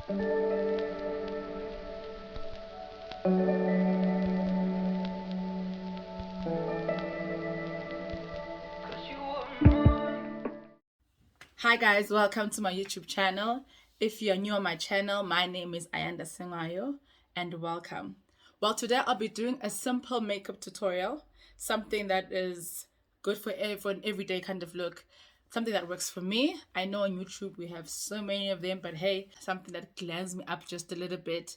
Hi guys, welcome to my YouTube channel. If you're new on my channel, my name is Ayanda Singayo and welcome. Well, today I'll be doing a simple makeup tutorial, something that is good for an everyday kind of look, something that works for me. I know on YouTube we have so many of them, but hey, something that glans me up just a little bit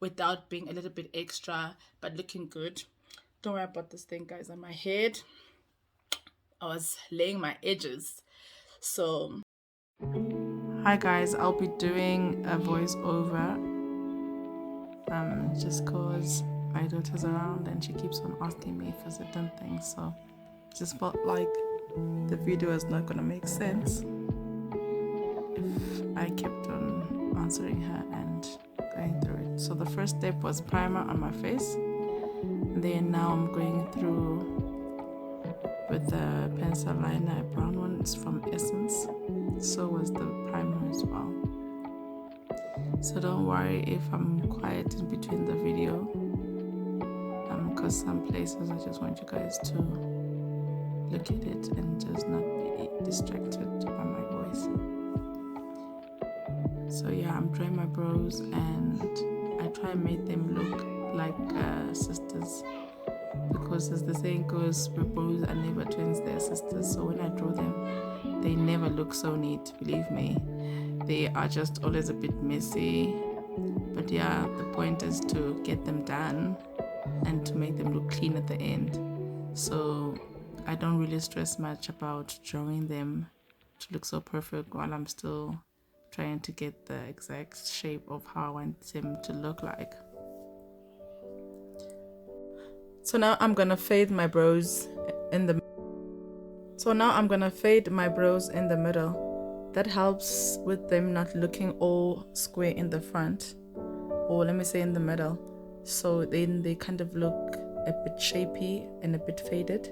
without being a little bit extra, but looking good. Don't worry about this thing, guys, on my head. I was laying my edges. So hi guys, I'll be doing a voiceover just cause my daughter's around and she keeps on asking me for certain things, so just felt like the video is not gonna make sense if I kept on answering her and going through it. So the first step was primer on my face, and then now I'm going through with the pencil liner, a brown one. It's from Essence. So was the primer as well. So don't worry if I'm quiet in between the video, because some places I just want you guys to look at it and just not be distracted by my voice. So yeah, I'm drawing my brows and I try and make them look like sisters, because as the saying goes, brows are never twins, they're sisters. So when I draw them, they never look so neat, believe me. They are just always a bit messy, but yeah, the point is to get them done and to make them look clean at the end. So I don't really stress much about drawing them to look so perfect while I'm still trying to get the exact shape of how I want them to look like. So now I'm gonna fade my brows in the middle. That helps with them not looking all square in the front, or let me say in the middle. So then they kind of look a bit shapy and a bit faded.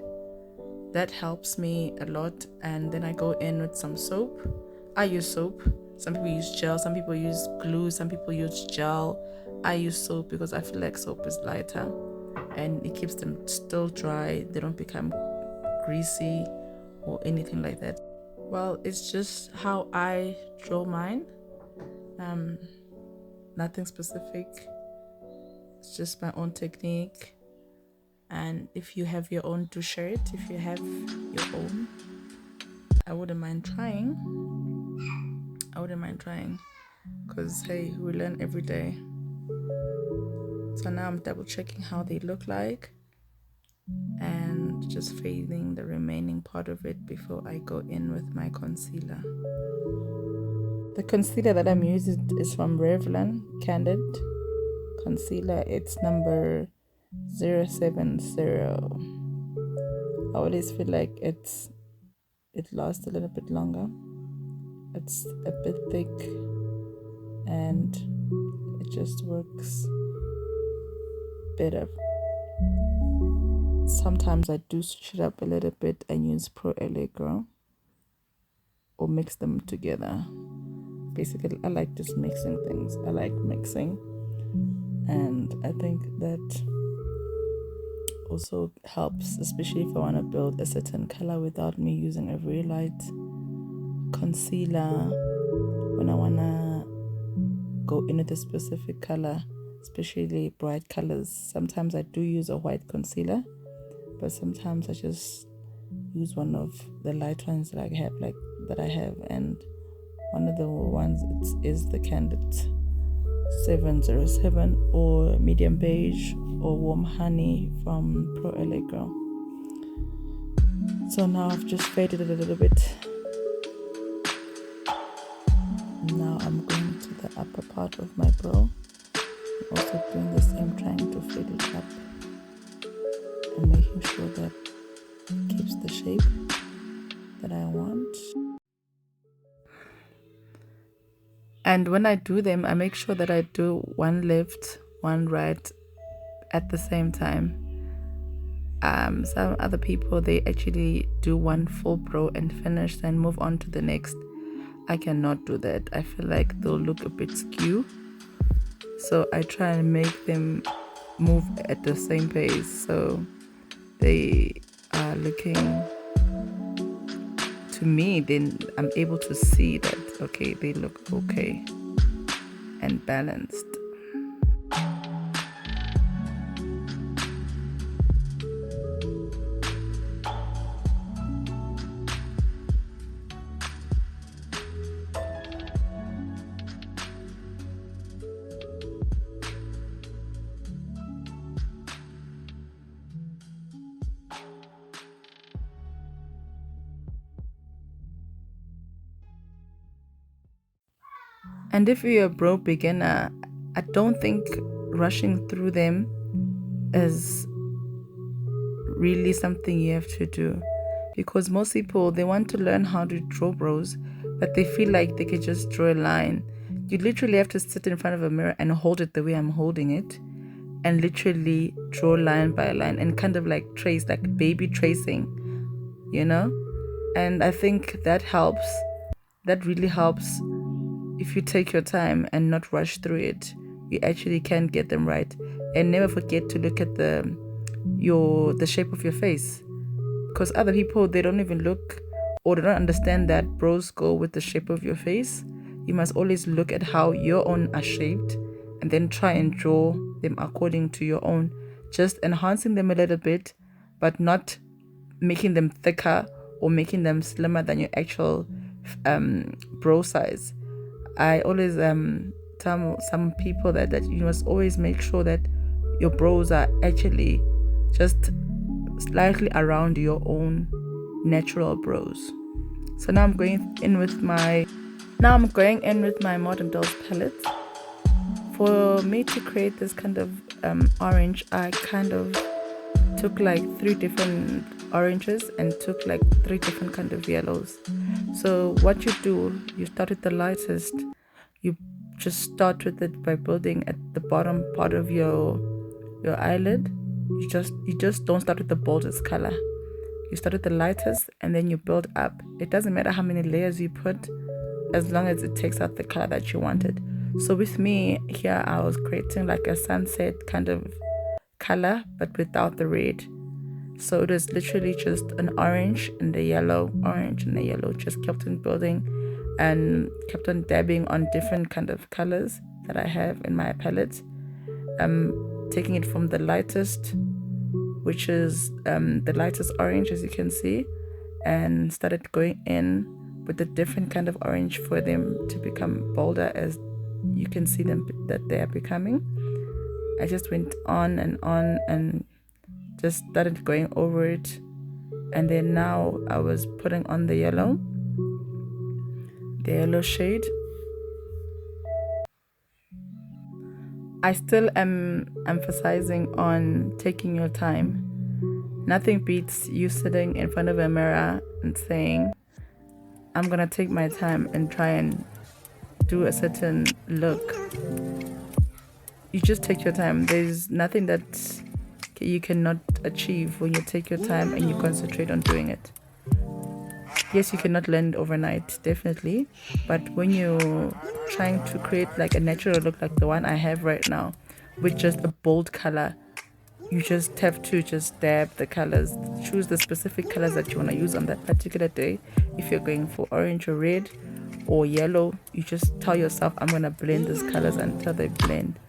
That helps me a lot. And then I go in with some soap. I use soap. Some people use gel, some people use glue, some people use gel. I use soap because I feel like soap is lighter and it keeps them still dry. They don't become greasy or anything like that. Well, it's just how I draw mine. Nothing specific. It's just my own technique. And if you have your own, do share it. If you have your own, I wouldn't mind trying. Because hey, we learn every day. So now I'm double checking how they look like and just fading the remaining part of it before I go in with my concealer. The concealer that I'm using is from Revlon Candid concealer. It's number 070. I always feel like it lasts a little bit longer. It's a bit thick and it just works better. Sometimes I do switch it up a little bit and use Pro Allegro or mix them together. Basically, I like just mixing things. I like mixing, and I think that also helps, especially if I want to build a certain color without me using a very light concealer. When I want to go in with a specific color, especially bright colors, sometimes I do use a white concealer, but sometimes I just use one of the light ones that I have, and one of the ones is the Candid 707 or medium beige or warm honey from Pro Allegro. So now I've just faded it a little bit. Now I'm going to the upper part of my brow, also doing the same, trying to fade it up and making sure that it keeps the shape that I want. And when I do them, I make sure that I do one left, one right at the same time. Some other people, they actually do one full brow and finish, then move on to the next. I cannot do that. I feel like they'll look a bit skew. So I try and make them move at the same pace. So they are looking, to me, then I'm able to see that, okay, they look okay and balanced. And if you're a brow beginner, I don't think rushing through them is really something you have to do, because most people, they want to learn how to draw brows, but they feel like they can just draw a line. You literally have to sit in front of a mirror and hold it the way I'm holding it, and literally draw line by line and kind of like trace, like baby tracing, you know. And I think that helps. That really helps. If you take your time and not rush through it, you actually can get them right. And never forget to look at the shape of your face, because other people, they don't even look, or they don't understand that brows go with the shape of your face. You must always look at how your own are shaped and then try and draw them according to your own, just enhancing them a little bit, but not making them thicker or making them slimmer than your actual brow size. I always tell some people that you must always make sure that your brows are actually just slightly around your own natural brows. So now I'm going in with my Modern Dolls palette. For me to create this kind of orange, I kind of took like 3 different oranges and took like 3 different kind of yellows. So what you do, you start with the lightest. You just start with it by building at the bottom part of your eyelid. You just don't start with the boldest color. You start with the lightest and then you build up. It doesn't matter how many layers you put, as long as it takes out the color that you wanted. So with me here, I was creating like a sunset kind of color, but without the red. So it was literally just an orange and a yellow, orange and a yellow. Just kept on building and kept on dabbing on different kind of colors that I have in my palette. Taking it from the lightest, which is the lightest orange, as you can see, and started going in with a different kind of orange for them to become bolder, as you can see them that they are becoming. I just went on and just started going over it, and then now I was putting on the yellow shade. I still am emphasizing on taking your time. Nothing beats you sitting in front of a mirror and saying, I'm gonna take my time and try and do a certain look. You just take your time. There's nothing that you cannot achieve when you take your time and you concentrate on doing it. Yes, you cannot learn overnight, definitely, but when you're trying to create like a natural look like the one I have right now, with just a bold color, you just have to just dab the colors, choose the specific colors that you want to use on that particular day. If you're going for orange or red or yellow, you just tell yourself, I'm going to blend these colors until they blend.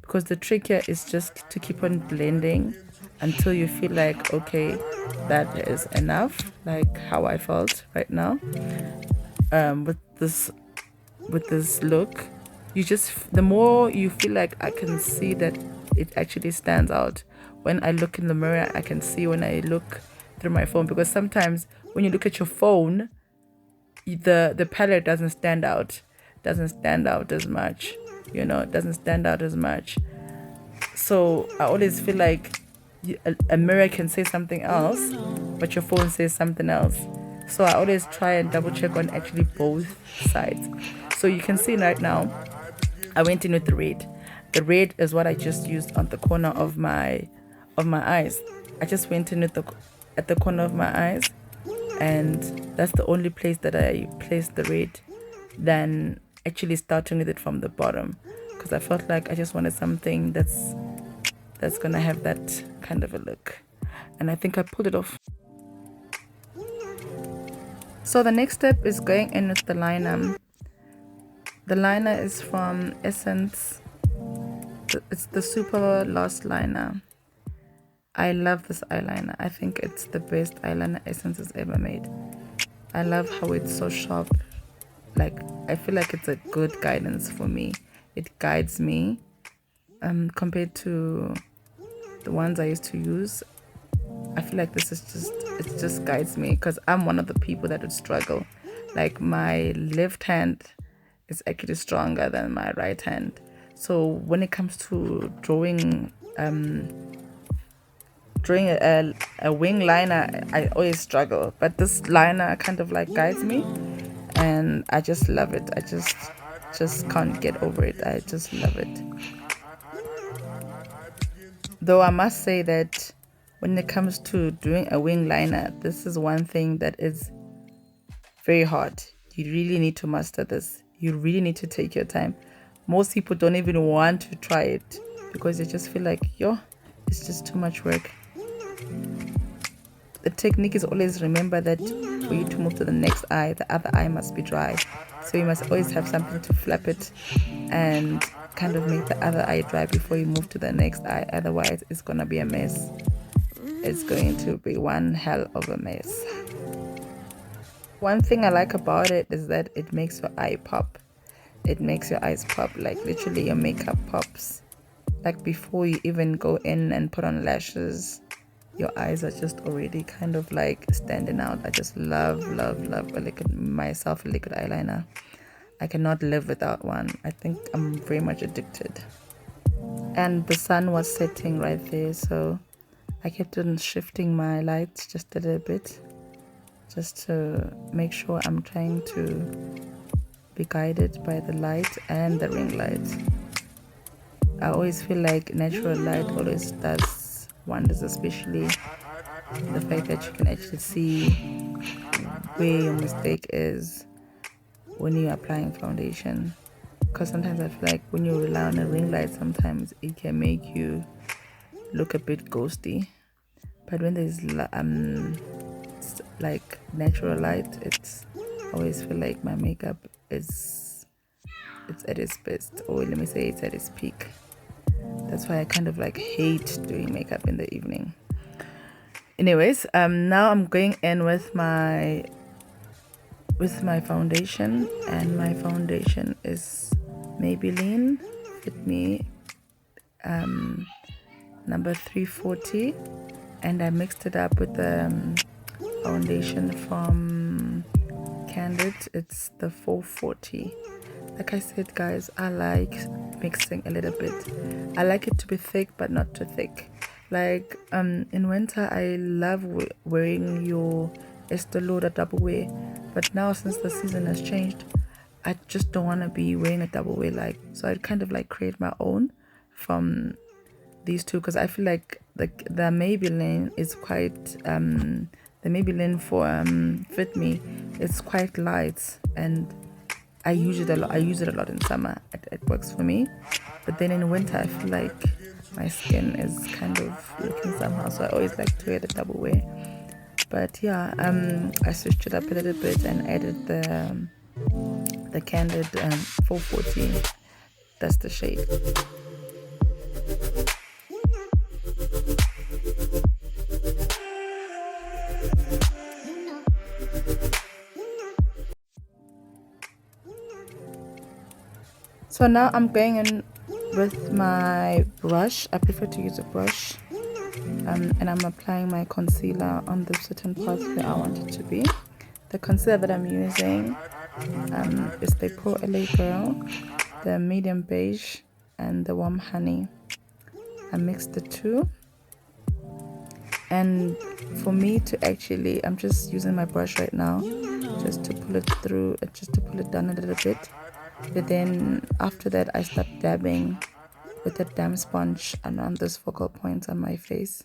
Because the trick here is just to keep on blending until you feel like, okay, that is enough, like how I felt right now. With this look, you just, the more you feel like I can see that it actually stands out. When I look in the mirror, I can see when I look through my phone, because sometimes when you look at your phone, the palette doesn't stand out as much, it doesn't stand out as much. So I always feel like a mirror can say something else, but your phone says something else. So I always try and double check on actually both sides. So you can see right now, I went in with the red. The red is what I just used on the corner of my eyes. I just went in at the corner of my eyes, and that's the only place that I placed the red. than actually starting with it from the bottom, because I felt like I just wanted something that's gonna have that kind of a look, and I think I pulled it off. So the next step is going in with the liner. The liner is from Essence. It's the Super Lost Liner. I love this eyeliner. I think it's the best eyeliner Essence has ever made. I love how it's so sharp. Like, I feel like it's a good guidance for me. It guides me compared to the ones I used to use. I feel like this is it just guides me, because I'm one of the people that would struggle. Like, my left hand is actually stronger than my right hand. So when it comes to drawing a wing liner, I always struggle. But this liner kind of like guides me, and I just love it. I just can't get over it. I just love it. Though I must say that when it comes to doing a wing liner, this is one thing that is very hard. You really need to master this. You really need to take your time. Most people don't even want to try it because they just feel like, yo, it's just too much work. The technique is always remember that for you to move to the next eye, the other eye must be dry. So you must always have something to flap it and kind of make the other eye dry before you move to the next eye. Otherwise, it's gonna be a mess. It's going to be one hell of a mess. One thing I like about it is that it makes your eye pop. It makes your eyes pop, like literally your makeup pops. Like before you even go in and put on lashes, your eyes are just already kind of like standing out. I just love a liquid eyeliner. I cannot live without one. I think I'm very much addicted. And the sun was setting right there, so I kept on shifting my lights just a little bit, just to make sure I'm trying to be guided by the light and the ring light. I always feel like natural light always does wonders, especially the fact that you can actually see where your mistake is when you're applying foundation. Because sometimes I feel like when you rely on a ring light, sometimes it can make you look a bit ghosty. But when there's like natural light, it's I always feel like my makeup it's at its best, or let me say it's at its peak. That's why I kind of like hate doing makeup in the evening. Anyways, now I'm going in with my foundation, and my foundation is Maybelline fitme number 340, and I mixed it up with the foundation from Candid. It's the 440. Like I said, guys, I like mixing a little bit. I like it to be thick but not too thick. Like in winter I love wearing your Estee Lauder double wear, but now since the season has changed, I just don't want to be wearing a double wear. Like, so I kind of like create my own from these two, because I feel like the Maybelline is quite the Maybelline for Fit Me, it's quite light, and I use it a lot. I use it a lot in summer. It works for me, but then in winter I feel like my skin is kind of looking somehow, so I always like to wear the double wear. But yeah, I switched it up a little bit and added the Candid 440. That's the shade. So now I'm going in with my brush. I prefer to use a brush, and I'm applying my concealer on the certain parts where I want it to be. The concealer that I'm using is the Pro LA Girl, the medium beige, and the warm honey. I mixed the two, and for me to actually, I'm just using my brush right now just to pull it through, just to pull it down a little bit. But then after that I start dabbing with a damp sponge around those focal points on my face,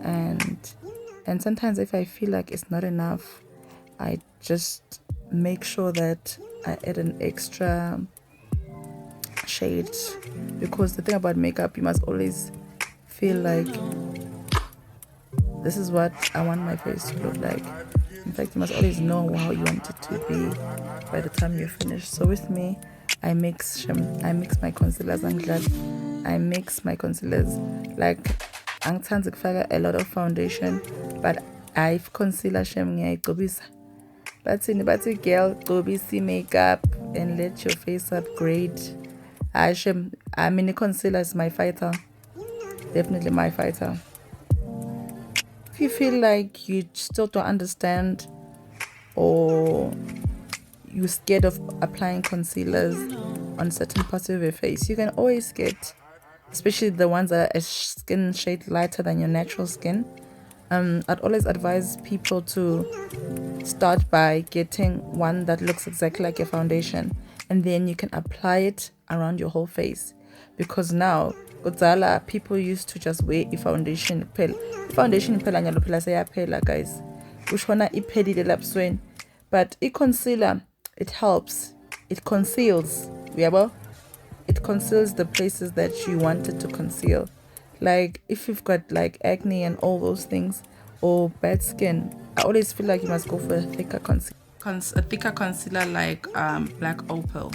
and sometimes if I feel like it's not enough, I just make sure that I add an extra shade, because the thing about makeup, you must always feel like this is what I want my face to look like. In fact, you must always know how you want it to be by the time you're finished. So with me, I mix my concealers and I mix my concealers. Like, angithandi ukufaka a lot of foundation, but I've concealer shem ngiyayigcobisa. Bathi girl, gcobisa makeup and let your face upgrade. Shem, I mean, the concealer is my fighter. Definitely my fighter. If you feel like you still don't understand, or you're scared of applying concealers on certain parts of your face, you can always get, especially the ones that are a skin shade lighter than your natural skin. I'd always advise people to start by getting one that looks exactly like your foundation, and then you can apply it around your whole face. Because now kudzala people used to just wear foundation pill. Foundation pill nyalo phela seyaphela, guys. Ushona iphelile lapsweni. But concealer, it helps. It conceals. Yabo? It conceals the places that you wanted to conceal. Like if you've got like acne and all those things, or bad skin, I always feel like you must go for a thicker concealer. A thicker concealer like black opal.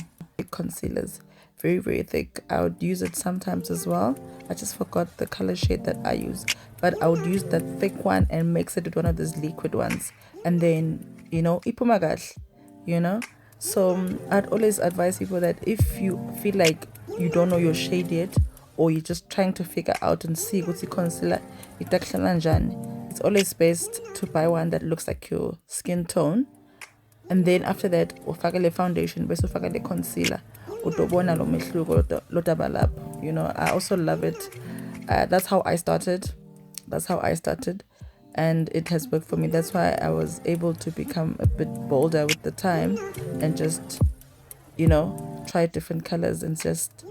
Concealers, very very thick. I would use it sometimes as well. I just forgot the color shade that I use, but I would use that thick one and mix it with one of those liquid ones, and then ipumagash, so I'd always advise people that if you feel like you don't know your shade yet, or you're just trying to figure out and see what's the concealer, it's always best to buy one that looks like your skin tone. And then after that, ufake le foundation bese ufake le concealer. Utobona lo mehluko lo tabalapho. I also love it. That's how I started. And it has worked for me. That's why I was able to become a bit bolder with the time and just try different colors and just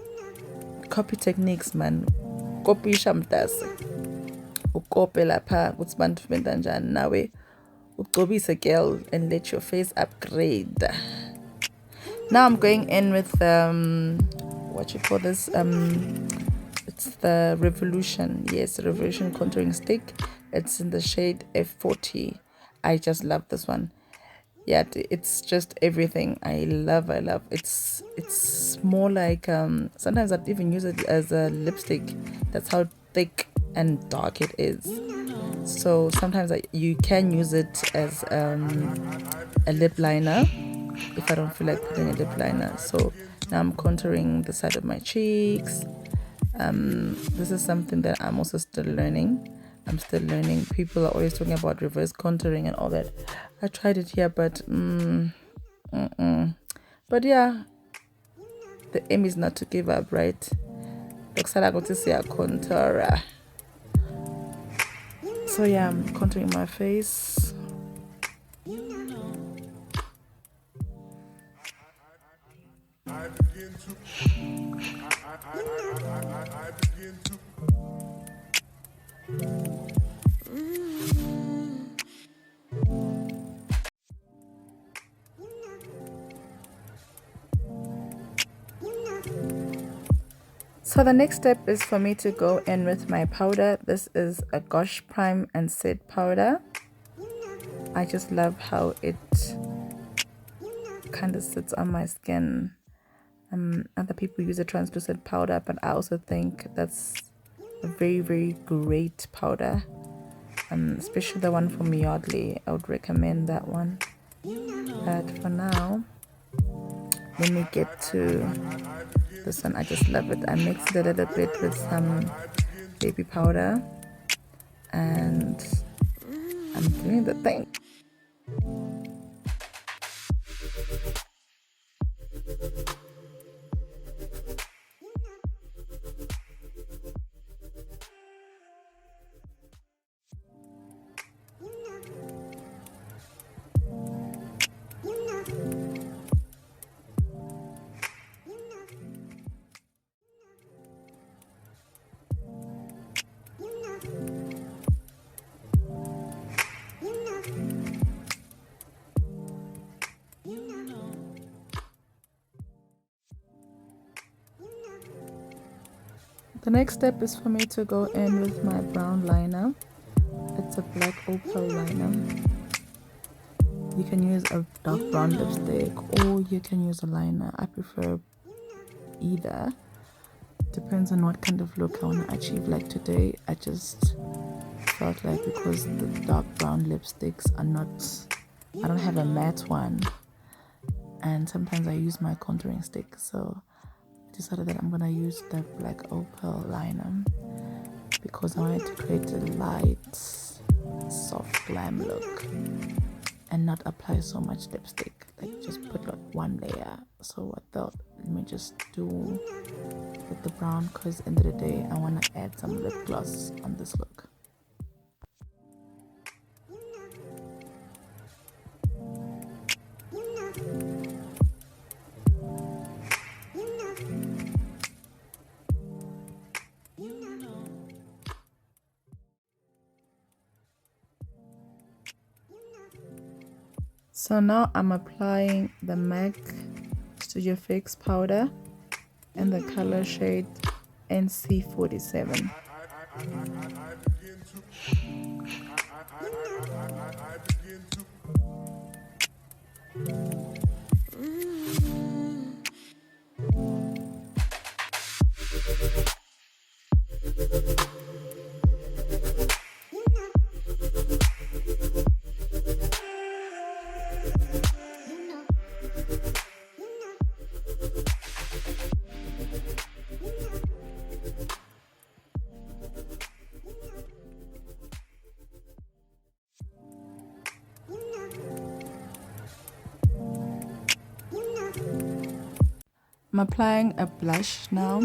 copy techniques, man. Copy shamtase. Ukope lapha kuthi bantu benza njani nawe. Ugcobise girl and let your face upgrade. Now I'm going in with what you call this, it's the Revolution. Yes, Revolution contouring stick. It's in the shade F40. I just love this one. Yeah, it's just everything. I love it's more like sometimes I'd even use it as a lipstick. That's how thick and dark it is. So sometimes you can use it as a lip liner if I don't feel like putting a lip liner. So now I'm contouring the side of my cheeks. This is something that I'm also still learning. People are always talking about reverse contouring and all that. I tried it here, but but yeah, the aim is not to give up, right? Contour. So yeah, I'm contouring my face. So the next step is for me to go in with my powder. This is a Gosh Prime and Set powder. I just love how it kind of sits on my skin. Other people use a translucent powder, but I also think that's a very very great powder, especially the one from Yardley. I would recommend that one. But for now, let me get to this one. I just love it. I mixed it a little bit with some baby powder and I'm doing the thing. The next step is for me to go in with my brown liner. It's a black opal liner. You can use a dark brown lipstick or you can use a liner. I prefer either. Depends on what kind of look I want to achieve. Like today, I just felt like because the dark brown lipsticks are not, I don't have a matte one, and sometimes I use my contouring stick, so I decided that I'm gonna use the black opal liner because I wanted to create a light, soft glam look and not apply so much lipstick, like just put like one layer. So I thought, let me just do with the brown, because at the end of the day I want to add some lip gloss on this look. So now I'm applying the MAC Studio Fix powder and the color shade NC47. I'm applying a blush now.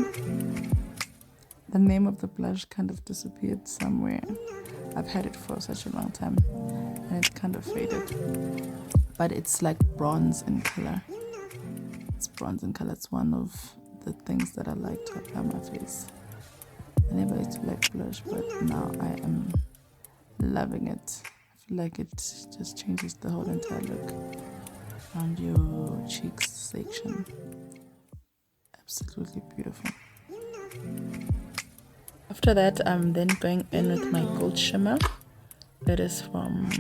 The name of the blush kind of disappeared somewhere. I've had it for such a long time and it kind of faded. But it's like bronze in color. It's bronze in color. It's one of the things that I like to apply on my face. I never used to like blush, but now I am loving it. I feel like it just changes the whole entire look around your cheeks section. Absolutely beautiful. After that, I'm then going in with my gold shimmer. It is from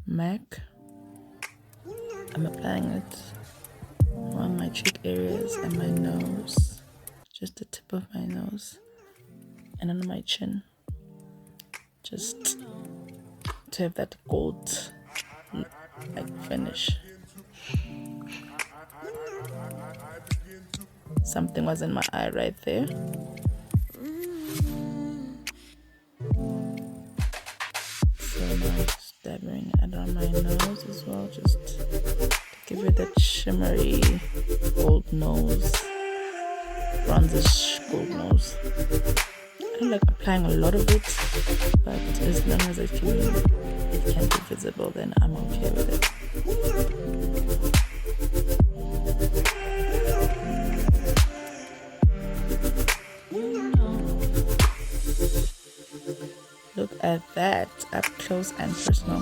MAC. I'm applying it on my cheek areas and my nose, just the tip of my nose, and under my chin, just to have that gold like finish. Something was in my eye right there. So now just dabbing it on my nose as well, just to give it that shimmery gold nose, bronzish gold nose. I don't like applying a lot of it, but as long as it can be visible, then I'm okay with it. Look at that, up close and personal.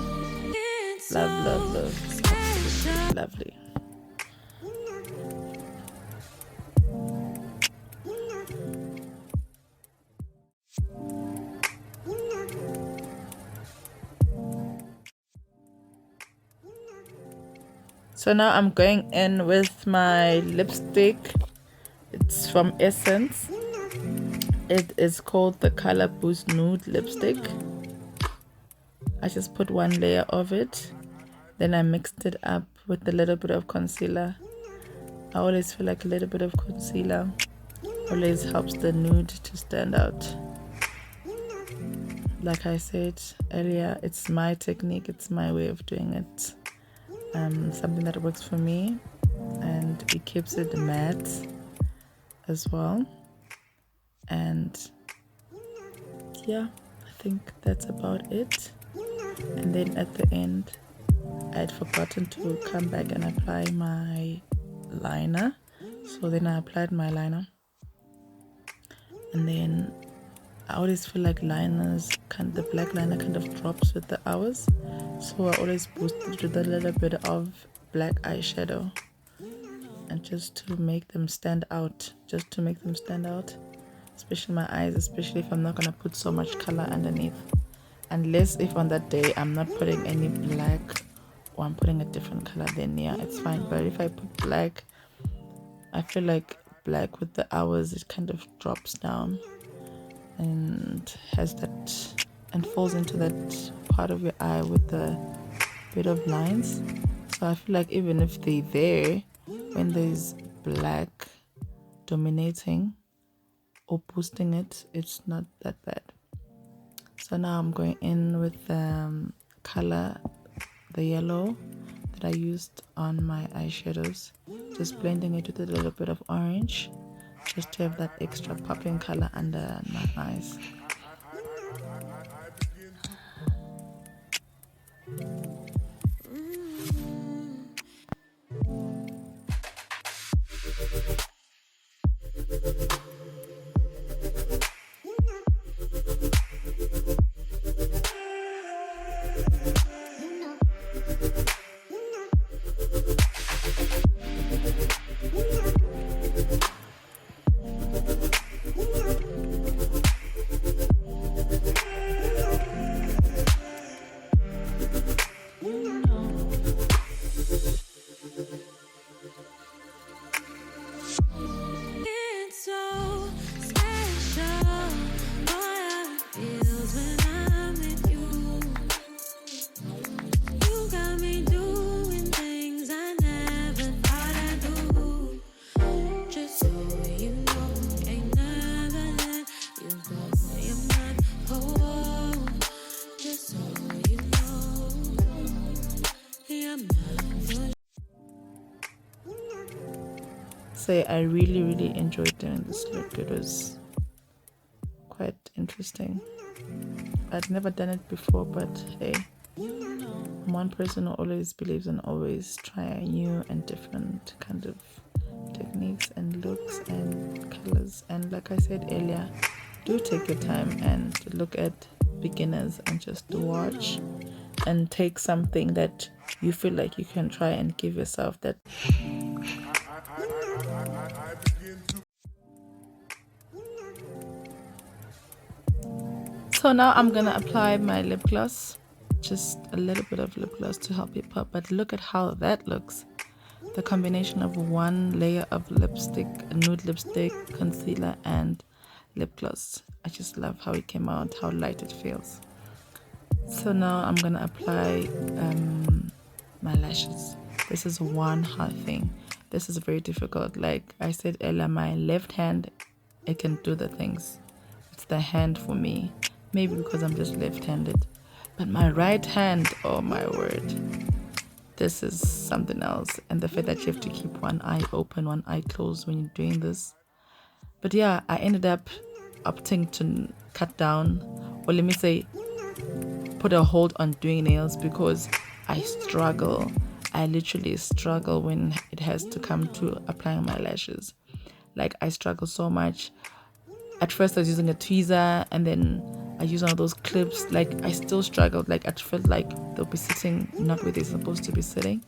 Love, love, love. It's absolutely lovely. So now I'm going in with my lipstick. It's from Essence. It is called the Color Boost Nude lipstick. I just put one layer of it, then I mixed it up with a little bit of concealer. I always feel like a little bit of concealer always helps the nude to stand out. Like I said earlier, it's my technique, it's my way of doing it. Something that works for me, and it keeps it matte as well. And yeah, I think that's about it. And then at the end, I had forgotten to come back and apply my liner, so then I applied my liner. And then I always feel like the black liner kind of drops with the hours, so I always boost it with a little bit of black eyeshadow, and just to make them stand out, especially my eyes, especially if I'm not gonna put so much color underneath, unless if on that day I'm not putting any black or I'm putting a different color, then yeah, it's fine. But if I put black, I feel like black with the hours, it kind of drops down and has that and falls into that part of your eye with the bit of lines. So I feel like even if they're there, when there's black dominating or boosting it, it's not that bad. So now I'm going in with color, the yellow that I used on my eyeshadows, just blending it with a little bit of orange, just to have that extra popping color under my eyes. So I really enjoyed doing this look. It was quite interesting. I'd never done it before, but hey, I'm one person who always believes in always try new and different kind of techniques and looks and colors. And like I said earlier, do take your time and look at beginners and just watch and take something that you feel like you can try and give yourself that. So now I'm gonna apply my lip gloss, just a little bit of lip gloss to help it pop. But look at how that looks. The combination of one layer of lipstick, nude lipstick, concealer, and lip gloss. I just love how it came out, how light it feels. So now I'm gonna apply my lashes. This is one hard thing. This is very difficult. Like I said earlier, my left hand, it can do the things. It's the hand for me. Maybe because I'm just left-handed. But my right hand, oh my word. This is something else. And the fact that you have to keep one eye open, one eye closed when you're doing this. But yeah, I ended up opting to cut down, or let me say, put a hold on doing nails because I struggle. I literally struggle when it has to come to applying my lashes. Like I struggle so much. At first I was using a tweezer and then I use one of those clips. Like I still struggled. Like I felt like they'll be sitting not where they're supposed to be sitting.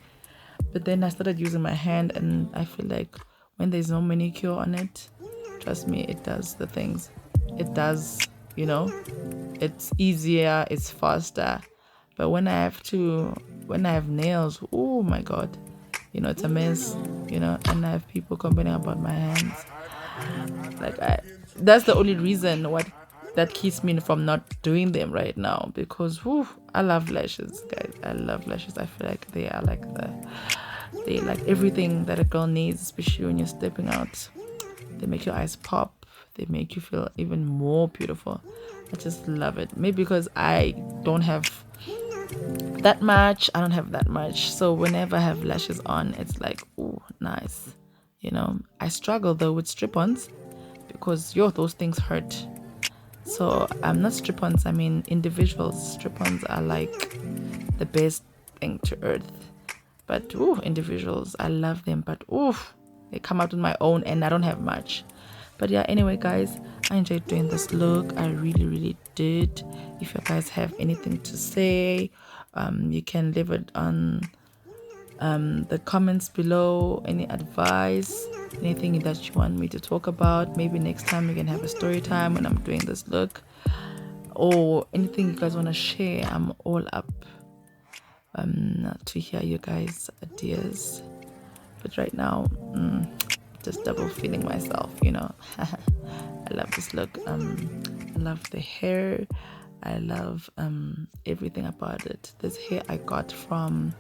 But then I started using my hand and I feel like when there's no manicure on it, trust me, it does the things. It does, you know, it's easier, it's faster. But when I have nails, oh my god, you know, it's a mess, you know, and I have people complaining about my hands. Like that's the only reason that keeps me from not doing them right now, because I love lashes, guys. I love lashes. I feel like they are like everything that a girl needs, especially when you're stepping out. They make your eyes pop. They make you feel even more beautiful. I just love it. Maybe because I don't have that much. So whenever I have lashes on, it's like, oh, nice. You know, I struggle though with strip-ons because those things hurt. So I'm not strip-ons, I mean individuals. Strip-ons are like the best thing to earth. But individuals, I love them. But they come out with my own and I don't have much. But yeah, anyway guys, I enjoyed doing this look. I really did. If you guys have anything to say, you can leave it on the comments below, any advice, anything that you want me to talk about. Maybe next time we can have a story time when I'm doing this look, or anything you guys want to share. I'm all up to hear you guys' ideas. But right now, just double feeling myself, you know. I love this look. I love the hair. I love everything about it. This hair I got from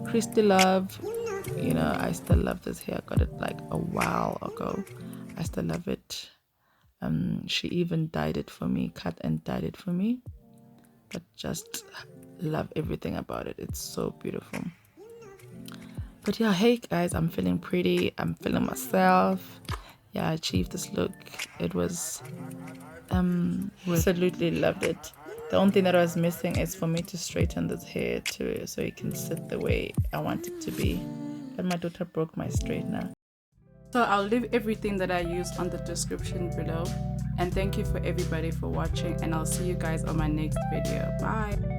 Christy Love. You know, I still love this hair. I got it like a while ago. I still love it. She even dyed it for me, cut and dyed it for me. But just love everything about it. It's so beautiful. But yeah, hey guys, I'm feeling pretty. I'm feeling myself. Yeah, I achieved this look. It was absolutely loved it. The only thing that I was missing is for me to straighten this hair too, so it can sit the way I want it to be. But my daughter broke my straightener. So I'll leave everything that I used on the description below. And thank you for everybody for watching, and I'll see you guys on my next video. Bye.